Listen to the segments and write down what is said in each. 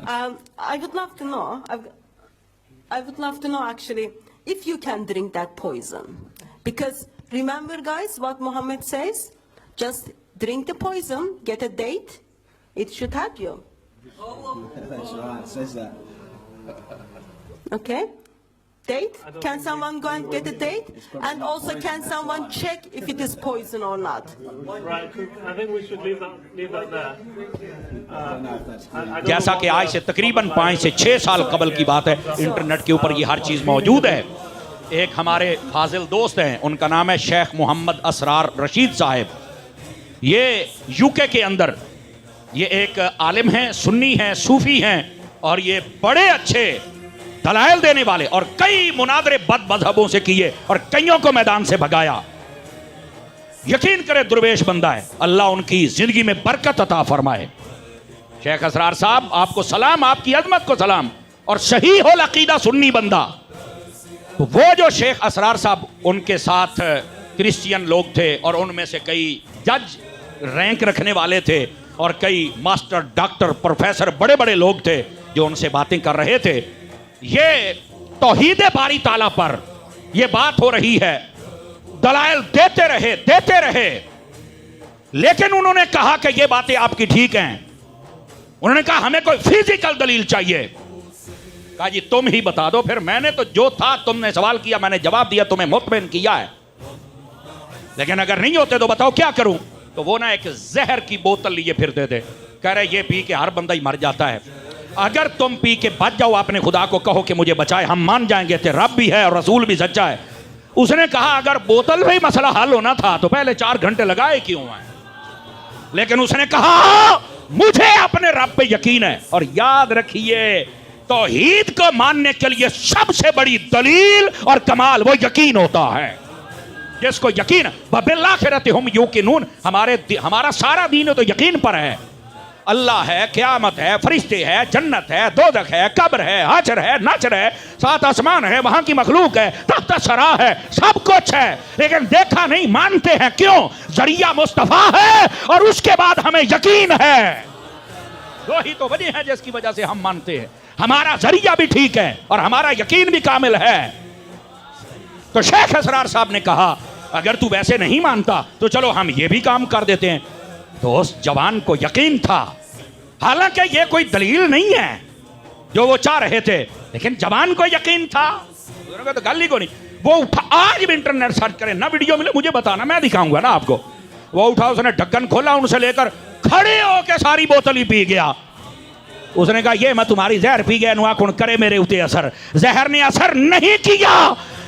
I would love to know. I would love to know actually if you can drink that poison, because remember, guys, what Muhammad says: just drink the poison, get a date. It should help you. That's right. It says that. Okay. Date? Can someone go and get a date? And also, can someone check if it is poison or not? Right. I think we should leave that there. जैसा कि आज से तकरीबन 5 से 6 साल कबल की बात है, इंटरनेट के ऊपर ये हर चीज़ मौजूद है। एक हमारे फाजिल दोस्त हैं, उनका नाम है शेख मोहम्मद असरार रशीद साहब। ये यूके के अंदर ये एक आलिम हैं, सुन्नी हैं, सूफी हैं, और ये बड़े अच्छे दलाइल देने वाले, और कई मुनादरे बद मजहबों से किए और कईयों को मैदान से भगाया। यकीन करे दुर्वेश बंदा है, अल्लाह उनकी जिंदगी में बरकत अता फरमाए। शेख असरार साहब, आपको सलाम, आपकी अजमत को सलाम, और सही हो अकीदा सुन्नी बंदा। तो वो जो शेख असरार साहब, उनके साथ क्रिश्चियन लोग थे, और उनमें से कई जज रैंक रखने वाले थे, और कई मास्टर, डॉक्टर, प्रोफेसर, बड़े बड़े लोग थे जो उनसे बातें कर रहे थे। ये तौहीद बारी ताला पर ये बात हो रही है, दलाइल देते रहे, लेकिन उन्होंने कहा कि ये बातें आपकी ठीक हैं। उन्होंने कहा हमें कोई फिजिकल दलील चाहिए। कहा जी तुम ही बता दो। फिर मैंने तो जो था, तुमने सवाल किया, मैंने जवाब दिया, तुम्हें मुतमईन किया है, लेकिन अगर नहीं होते तो बताओ क्या करूं। तो वो ना एक जहर की बोतल लिए फिरते थे, कह रहे ये पी के हर बंदा ही मर जाता है, अगर तुम पी के बच जाओ, अपने खुदा को कहो कि मुझे बचाए, हम मान जाएंगे कि रब भी है और रसूल भी सच्चा है। उसने कहा अगर बोतल में ही मसला हल होना था तो पहले 4 घंटे लगाए क्यों हैं। लेकिन उसने कहा मुझे अपने रब पे यकीन है। और याद रखिए, तौहीद को मानने के लिए सबसे बड़ी दलील और कमाल वो यकीन होता है। जिसको यकीन बिल्लाखिरत हुम यूकिनून, हमारा सारा दीन तो यकीन पर है। अल्लाह है, क़यामत है, फरिश्ते है, जन्नत है, दोज़ख है, कब्र है, हाशर है, नाशर है, 7 आसमान है, वहां की मखलूक है, तख्त सरा है, सब कुछ है, लेकिन देखा नहीं, मानते हैं। क्यों? जरिया मुस्तफा है और उसके बाद हमें यकीन है। दो ही तो वजह है जिसकी वजह से हम मानते हैं। हमारा जरिया भी ठीक है और हमारा यकीन भी कामिल है। तो शेख असरार साहब ने कहा अगर तू वैसे नहीं मानता तो चलो हम ये भी काम कर देते हैं। तो उस जवान को यकीन था, हालांकि ये कोई दलील नहीं है जो वो चाह रहे थे, लेकिन जवान को यकीन था। तो गल ही को नहीं, वो उठा, आज भी इंटरनेट सर्च करें ना, वीडियो मिले मुझे बताना, मैं दिखाऊंगा ना आपको। वो उठा, उसने ढक्कन खोला, उनसे लेकर खड़े होके सारी बोतल ही पी गया। उसने कहा ये मैं तुम्हारी जहर पी गया, नुआ कौन करे मेरे उते असर। जहर ने असर नहीं किया।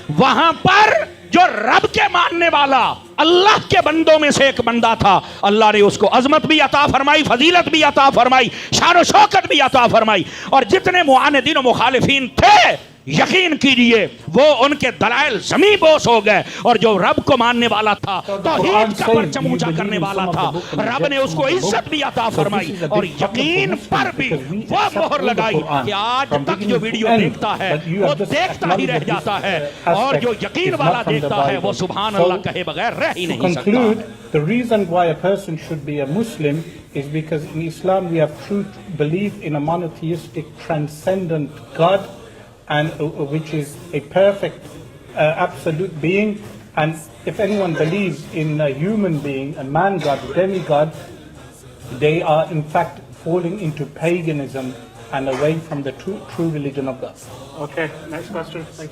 वहां पर जो रब के मानने वाला अल्लाह के बंदों में से एक बंदा था, अल्लाह ने उसको अजमत भी अता फरमाई, फजीलत भी अता फरमाई, शान शौकत भी अता फरमाई। और जितने मुआनिदीन और मुखालिफीन थे, यकीन कीजिए वो उनके दलाइल ज़मीं बोस हो गए। और जो रब को मानने वाला था, तौहीद का परचम ऊंचा करने वाला था, रब ने उसको इज्जत भी अता फरमाई और यकीन पर भी वो मोहर लगाई कि आज तक जो वीडियो देखता है वो देखता ही रह जाता है, और जो यकीन वाला देखता है वो सुभान अल्लाह कहे बगैर रह ही नहीं सकता। The reason why a person should be a Muslim is because in Islam we have true belief in a monotheistic, transcendent God, and which is a perfect, absolute being. And if anyone believes in a human being, a man god, demigod, they are in fact falling into paganism and away from the true religion of God. Okay, next question. Thank you.